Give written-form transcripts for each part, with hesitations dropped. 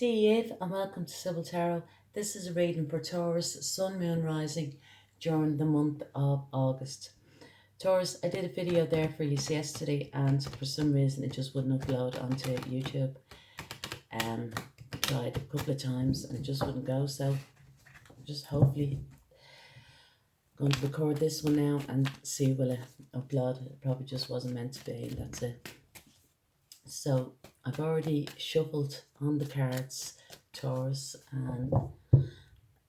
Eve, and welcome to Sibyl Tarot. This is a reading for Taurus, Sun, Moon, Rising during the month of August. Taurus, I did a video there for you yesterday, and for some reason it just wouldn't upload onto YouTube. I tried a couple of times and it just wouldn't go, so I'm just hopefully going to record this one now and see will it upload. It probably just wasn't meant to be, and that's it. So I've already shuffled on the cards, Taurus, and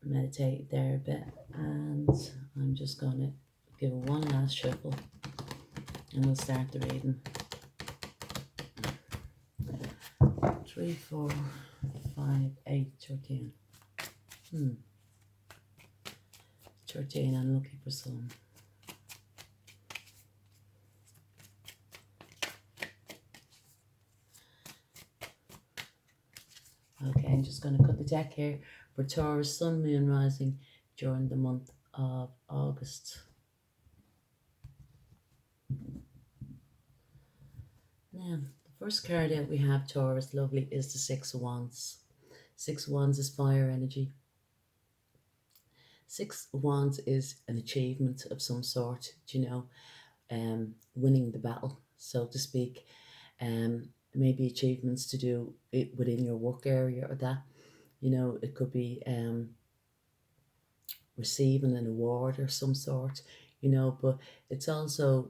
meditate there a bit, and I'm just going to give it one last shuffle and we'll start the reading. 3, 4, 5, 8, 13. 13, I'm looking for some. Okay, I'm just going to cut the deck here for Taurus, Sun, Moon, Rising during the month of August. Now, the first card out we have, Taurus, lovely, is the Six of Wands. Six of Wands is fire energy. Six of Wands is an achievement of some sort, winning the battle, so to speak. Maybe achievements to do it within your work area or that. It could be receiving an award or some sort, but it's also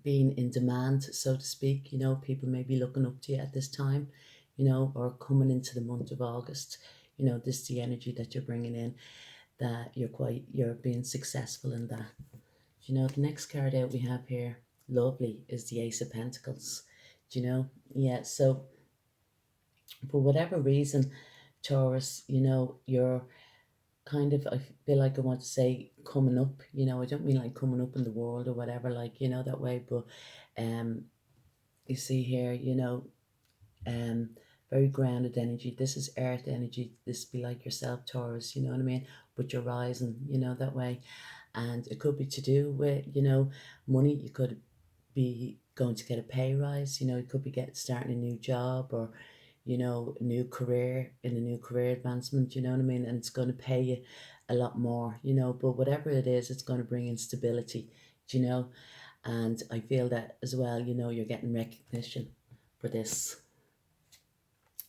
being in demand, so to speak. People may be looking up to you at this time, or coming into the month of August. This is the energy that you're bringing in, that you're being successful in that. The next card out we have here, lovely, is the Ace of Pentacles. Yeah, so for whatever reason, Taurus, you're kind of, I feel like I want to say coming up, I don't mean like coming up in the world or whatever, like, that way, but you see here, very grounded energy. This is earth energy. This be like yourself, Taurus, you know what I mean? But you're rising, that way. And it could be to do with, money. You could be going to get a pay rise, you could be starting a new job, or, a new career, in a new career advancement, you know what I mean? And it's going to pay you a lot more, but whatever it is, it's going to bring in stability, and I feel that as well, you're getting recognition for this.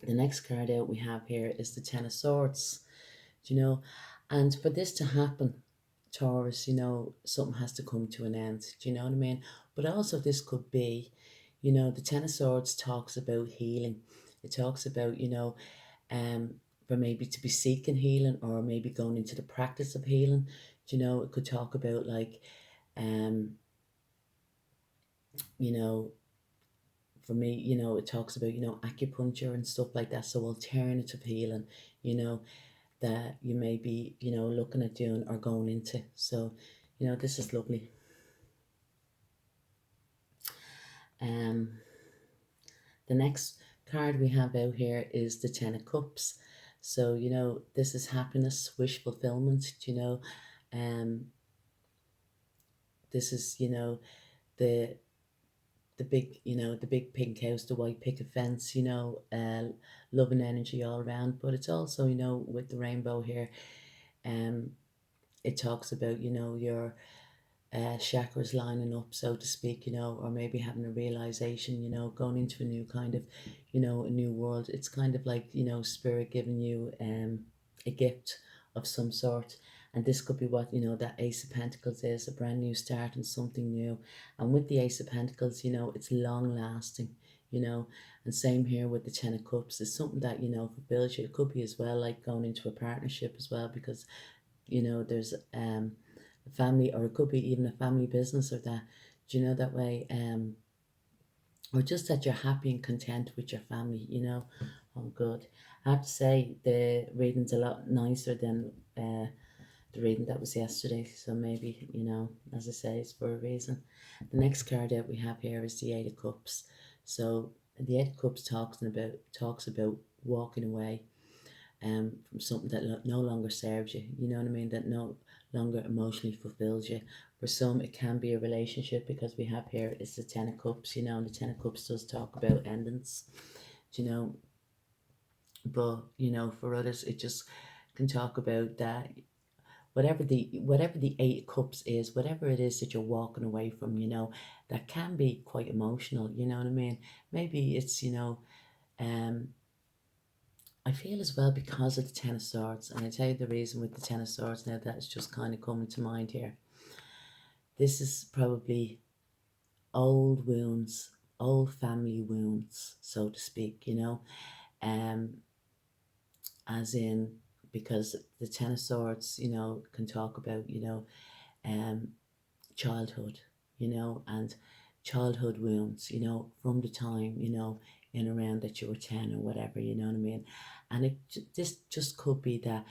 The next card out we have here is the Ten of Swords, and for this to happen, Taurus, something has to come to an end, do you know what I mean? But also this could be, the Ten of Swords talks about healing. It talks about, for maybe to be seeking healing, or maybe going into the practice of healing. It could talk about like, for me, it talks about, acupuncture and stuff like that. So alternative healing, that you may be, looking at doing or going into. So, this is lovely. The next card we have out here is the Ten of Cups. So, this is happiness, wish fulfillment, this is, the big, the big pink house, the white picket fence, love and energy all around. But it's also, with the rainbow here, it talks about, your chakras lining up, so to speak, or maybe having a realization, going into a new kind of, a new world. It's kind of like, spirit giving you a gift of some sort. And this could be what, that Ace of Pentacles is, a brand new start and something new. And with the Ace of Pentacles, it's long lasting, and same here with the Ten of Cups. It's something that, fulfills you. It could be as well like going into a partnership as well, because, there's a family, or it could be even a family business, or that, that way, or just that you're happy and content with your family, Oh, good. I have to say the reading's a lot nicer than the reading that was yesterday, so maybe, as I say, it's for a reason. The next card out we have here is the Eight of Cups. So the Eight of Cups talks about walking away from something that no longer serves you, you know what I mean, that no longer emotionally fulfills you. For some, it can be a relationship, because we have here is the Ten of Cups, and the Ten of Cups does talk about endings, But, for others, it just can talk about that whatever the 8 of cups is, whatever it is that you're walking away from, that can be quite emotional, you know what I mean? Maybe it's, um, I feel as well because of the Ten of Swords, and I tell you the reason with the Ten of Swords now that's just kind of coming to mind here. This is probably old wounds, old family wounds, so to speak, um, as in, because the Ten of Swords, can talk about, um, childhood, and childhood wounds, from the time, in around that you were 10 or whatever, you know what I mean? And this just could be that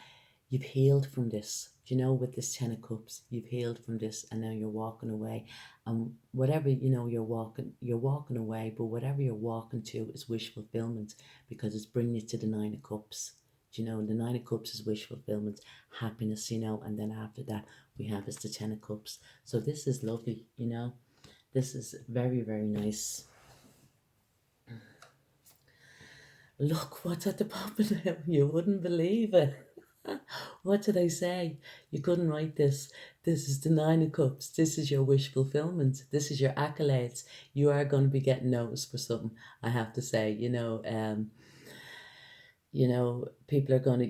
you've healed from this, with this 10 of cups, you've healed from this, and now you're walking away. And whatever, you're walking away, but whatever you're walking to is wish fulfillment, because it's bringing you to the 9 of cups. The 9 of cups is wish fulfillment, happiness, and then after that we have is the 10 of cups. So this is lovely, this is very, very nice. Look what's at the bottom now. You wouldn't believe it. What did I say? You couldn't write this. This is the 9 of cups. This is your wish fulfillment. This is your accolades. You are going to be getting noticed for something, I have to say. People are going to,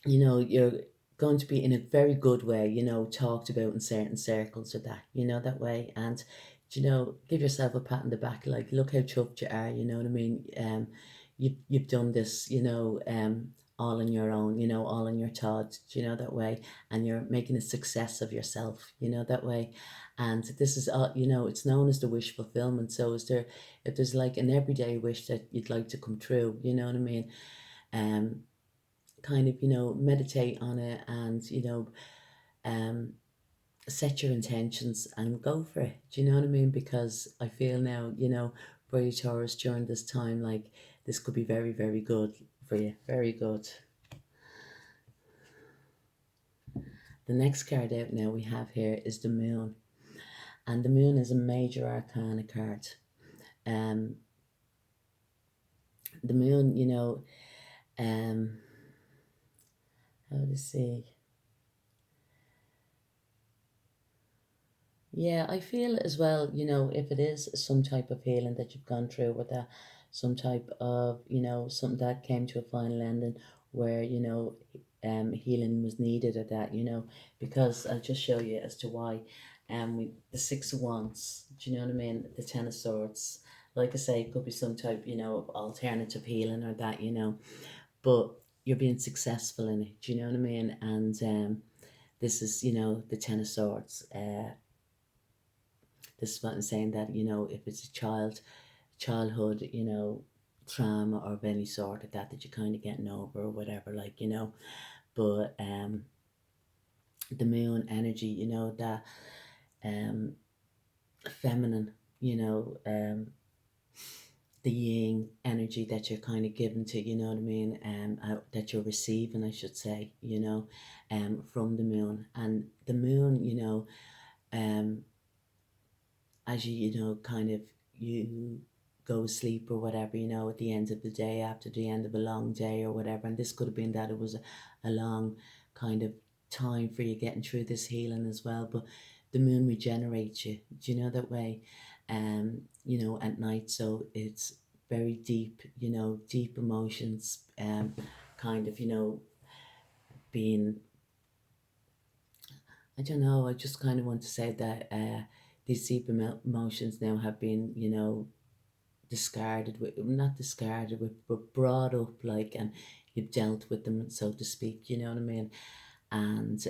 you're going to be in a very good way, talked about in certain circles or that, that way. And, give yourself a pat on the back, like, look how chuffed you are, you know what I mean? You've done this, all on your own, all on your thoughts, that way. And you're making a success of yourself, that way. And this is, it's known as the wish fulfillment. So if there's like an everyday wish that you'd like to come true, you know what I mean? Kind of, meditate on it, and, set your intentions and go for it. Do you know what I mean? Because I feel now, for you Taurus, during this time, like, this could be very, very good for you. Very good. The next card out now we have here is the Moon. And the Moon is a major arcana card. The Moon, how to say? Yeah, I feel as well, if it is some type of healing that you've gone through with that, some type of, something that came to a final ending where, healing was needed at that, because I'll just show you as to why. The 6 of Wands, do you know what I mean? The 10 of Swords. Like I say, it could be some type, of alternative healing or that, but you're being successful in it, do you know what I mean? And this is, the 10 of Swords. This is what I'm saying, that, if it's a childhood, trauma or of any sort of that you're kind of getting over or whatever, like, but the Moon energy, that feminine, the yin energy that you're kind of given to, you know what I mean, that you're receiving, I should say, from the Moon. And the Moon, as you, kind of, you go to sleep or whatever, at the end of the day, after the end of a long day or whatever. And this could have been that it was a long kind of time for you getting through this healing as well. But the Moon regenerates you, do you know, that way, at night. So it's very deep, deep emotions, kind of, being, I don't know, I just kind of want to say that these deep emotions now have been, discarded with, not discarded with, but brought up, like, and you've dealt with them, so to speak, you know what I mean? And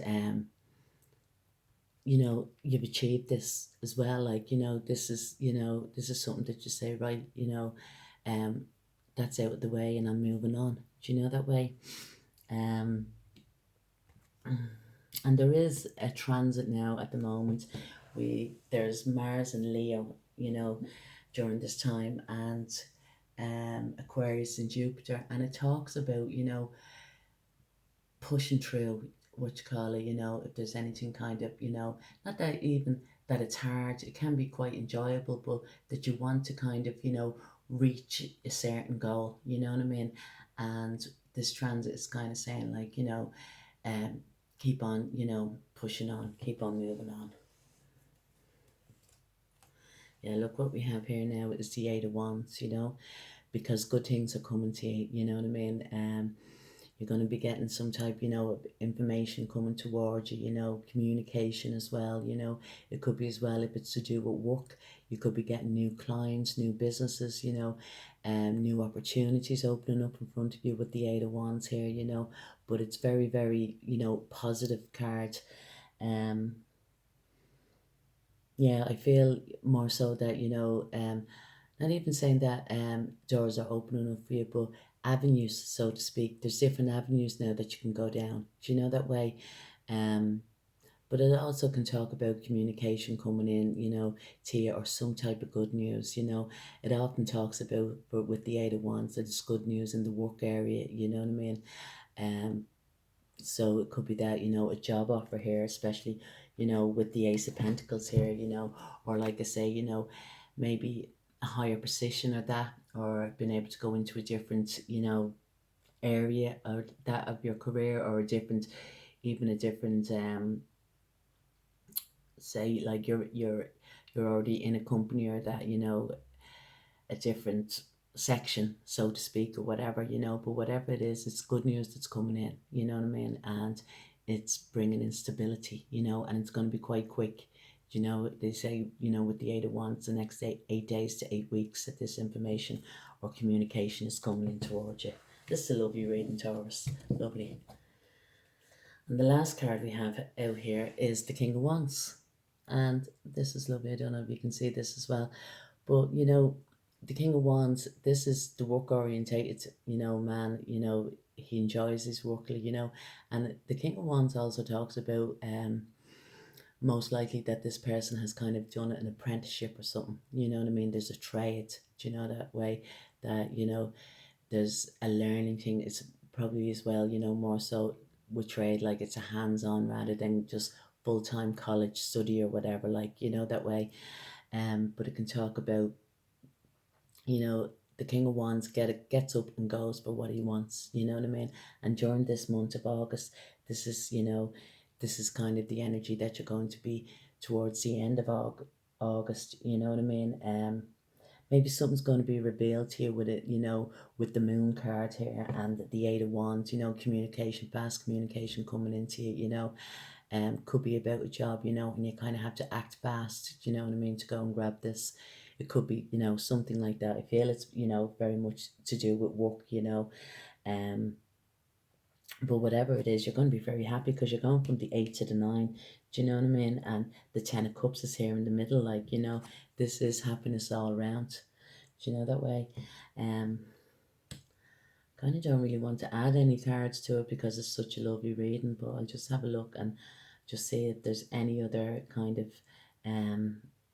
you've achieved this as well, like, this is something that you say, right, that's out of the way and I'm moving on, do you know, that way. And there is a transit now at the moment. There's Mars and Leo, during this time, and Aquarius and Jupiter, and it talks about, pushing through, what you call it, if there's anything kind of, not that even that it's hard. It can be quite enjoyable, but that you want to kind of, reach a certain goal, you know what I mean? And this transit is kind of saying, like, um, keep on, pushing on, keep on moving on. Yeah, look what we have here now is the Eight of Wands, because good things are coming to you, you know what I mean? You're going to be getting some type, of information coming towards you, communication as well, it could be as well if it's to do with work, you could be getting new clients, new businesses, new opportunities opening up in front of you with the Eight of Wands here, but it's very, very, positive card. Um, yeah, I feel more so that, not even saying that doors are opening up for you, but avenues, so to speak. There's different avenues now that you can go down. Do you know that way? Um, but it also can talk about communication coming in, to you, or some type of good news. It often talks about, but with the Eight of Wands, that it's good news in the work area. You know what I mean? Um, so it could be that, a job offer here, especially, with the Ace of Pentacles here, or like I say, maybe a higher position or that, or being able to go into a different, area or that of your career, or a different, even a different, say like you're already in a company, or that, a different section, so to speak, or whatever, but whatever it is, it's good news that's coming in, you know what I mean? And it's bringing in stability, and it's going to be quite quick. They say, with the Eight of Wands, the next 8 days to 8 weeks, that this information or communication is coming in towards you. This is a lovely reading, Taurus. Lovely. And the last card we have out here is the King of Wands. And this is lovely. I don't know if you can see this as well. But, the King of Wands, this is the work orientated, man, he enjoys his work, and the King of Wands also talks about, most likely that this person has kind of done an apprenticeship or something, you know what I mean? There's a trade, do you know that way? That, there's a learning thing. It's probably as well, more so with trade, like it's a hands-on rather than just full-time college study or whatever, like, that way. But it can talk about, the King of Wands gets up and goes for what he wants, you know what I mean? And during this month of August, this is, this is kind of the energy that you're going to be towards the end of August, you know what I mean? Maybe something's going to be revealed to you with it, with the Moon card here and the Eight of Wands, communication, fast communication coming into you, could be about a job, and you kind of have to act fast, you know what I mean, to go and grab this. It could be, something like that. I feel it's, very much to do with work, um, but whatever it is, you're going to be very happy because you're going from the 8 to the 9. Do you know what I mean? And the 10 of Cups is here in the middle, like, this is happiness all around. Do you know that way? Kind of don't really want to add any cards to it because it's such a lovely reading, but I'll just have a look and just see if there's any other kind of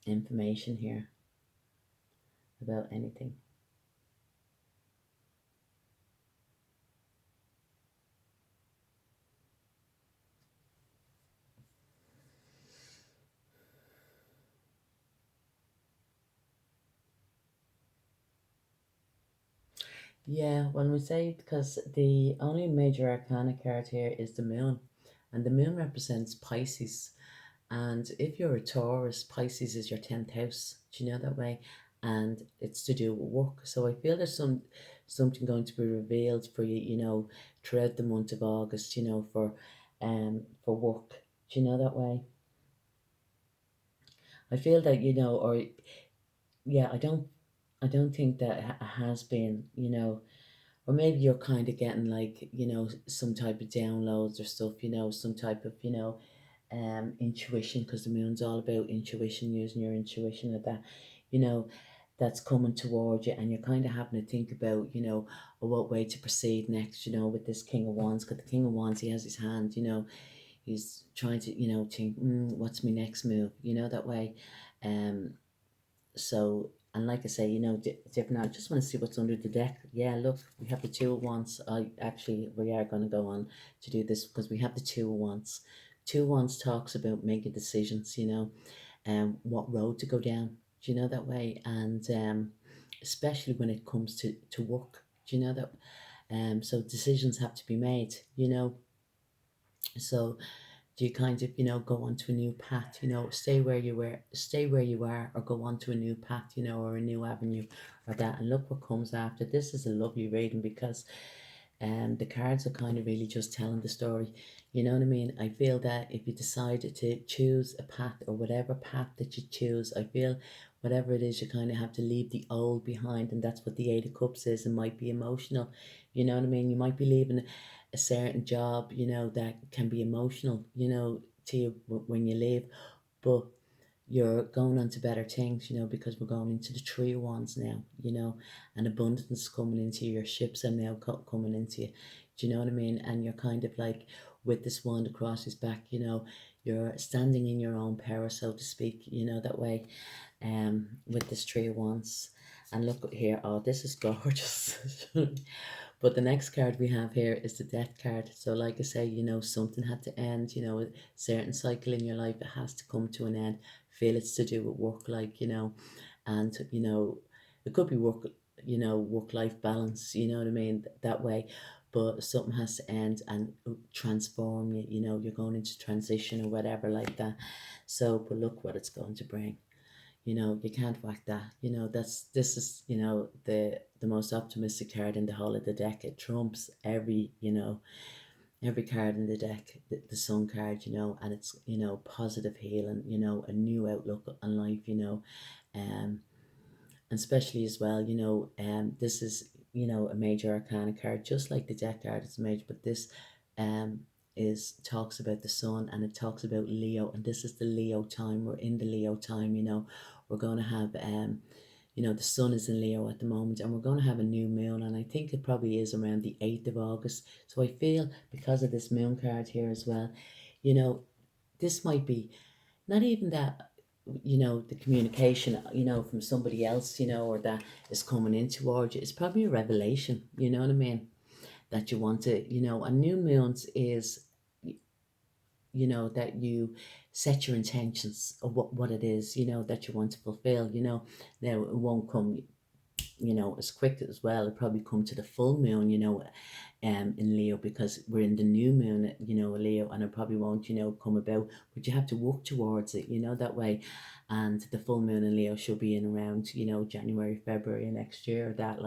information here about anything. Yeah, when we say, because the only major arcana card here is the moon, and the moon represents Pisces. And if you're a Taurus, Pisces is your 10th house. Do you know that way? And it's to do with work. So I feel there's something going to be revealed for you, throughout the month of August, for work. Do you know that way? I feel that, or yeah, I don't think that has been, or maybe you're kind of getting like, some type of downloads or stuff, some type of, intuition, because the moon's all about intuition, using your intuition at that, you know, that's coming towards you, and you're kind of having to think about, what way to proceed next, with this King of Wands, because the King of Wands, he has his hand, he's trying to, think, what's my next move, that way. So, and like I say, different. I just want to see what's under the deck. Yeah, look, we have the Two of Wands. We are going to go on to do this because we have the Two of Wands. Two of Wands talks about making decisions, what road to go down. Do you know that way? And especially when it comes to work. Do you know that? So decisions have to be made. So do you kind of go onto a new path, stay where you are, or go onto a new path, or a new avenue, or that, and look what comes after. This is a lovely reading because the cards are kind of really just telling the story. You know what I mean? I feel that if you decided to choose a path, or whatever path that you choose, I feel whatever it is, you kind of have to leave the old behind, and that's what the Eight of Cups is. It might be emotional. You know what I mean? You might be leaving a certain job, that can be emotional, to you when you leave, but you're going on to better things, because we're going into the Three of Wands now, and abundance coming into you. Your ships are now coming into you. Do you know what I mean? And you're kind of like, with this wand across his back, you're standing in your own power, so to speak, that way, with this Three of Wands. And look here, oh, this is gorgeous. But the next card we have here is the Death card. So like I say, something had to end, a certain cycle in your life, it has to come to an end. Feel it's to do with work, and, it could be work, work-life balance, you know what I mean, that way. But something has to end and transform you, you're going into transition or whatever like that. So, but look what it's going to bring. You can't whack that. This is, the most optimistic card in the whole of the deck. It trumps every card in the deck, the Sun card, and it's, positive healing, a new outlook on life, and especially as well, this is, a major arcana card, just like the deck card is major, but this um is talks about the Sun, and it talks about Leo, and this is the Leo time. We're in the Leo time, we're going to have the Sun is in Leo at the moment, and we're going to have a new moon, and I think it probably is around the 8th of August. So I feel, because of this moon card here as well, this might be not even that, the communication, from somebody else, or that is coming in towards you. It's probably a revelation, you know what I mean, that you want to, a new moons is, that you set your intentions of what it is, that you want to fulfill, now it won't come, as quick as well. It'll probably come to the full moon, in Leo, because we're in the new moon, Leo, and it probably won't, come about, but you have to work towards it, that way. And the full moon in Leo should be in around, January, February next year, that,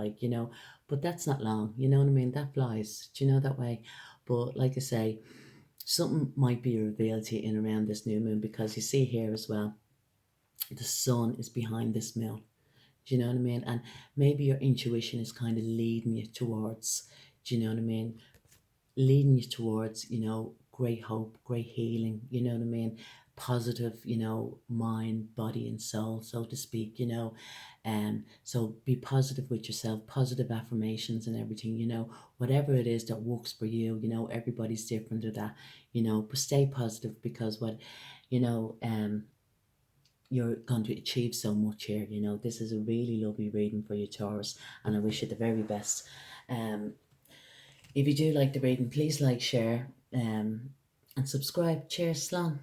but that's not long, you know what I mean? That flies, do you know, that way. But like I say, something might be revealed to you in around this new moon, because you see here as well, the Sun is behind this moon. Do you know what I mean? And maybe your intuition is kind of leading you towards, do you know what I mean? Leading you towards, great hope, great healing, you know what I mean? Positive, mind, body, and soul, so to speak, so be positive with yourself, positive affirmations and everything, whatever it is that works for you, everybody's different or that, but stay positive, because you know, um, you're going to achieve so much here. This is a really lovely reading for you, Taurus, and I wish you the very best. If you do like the reading, please like, share, and subscribe. Cheers, Slán.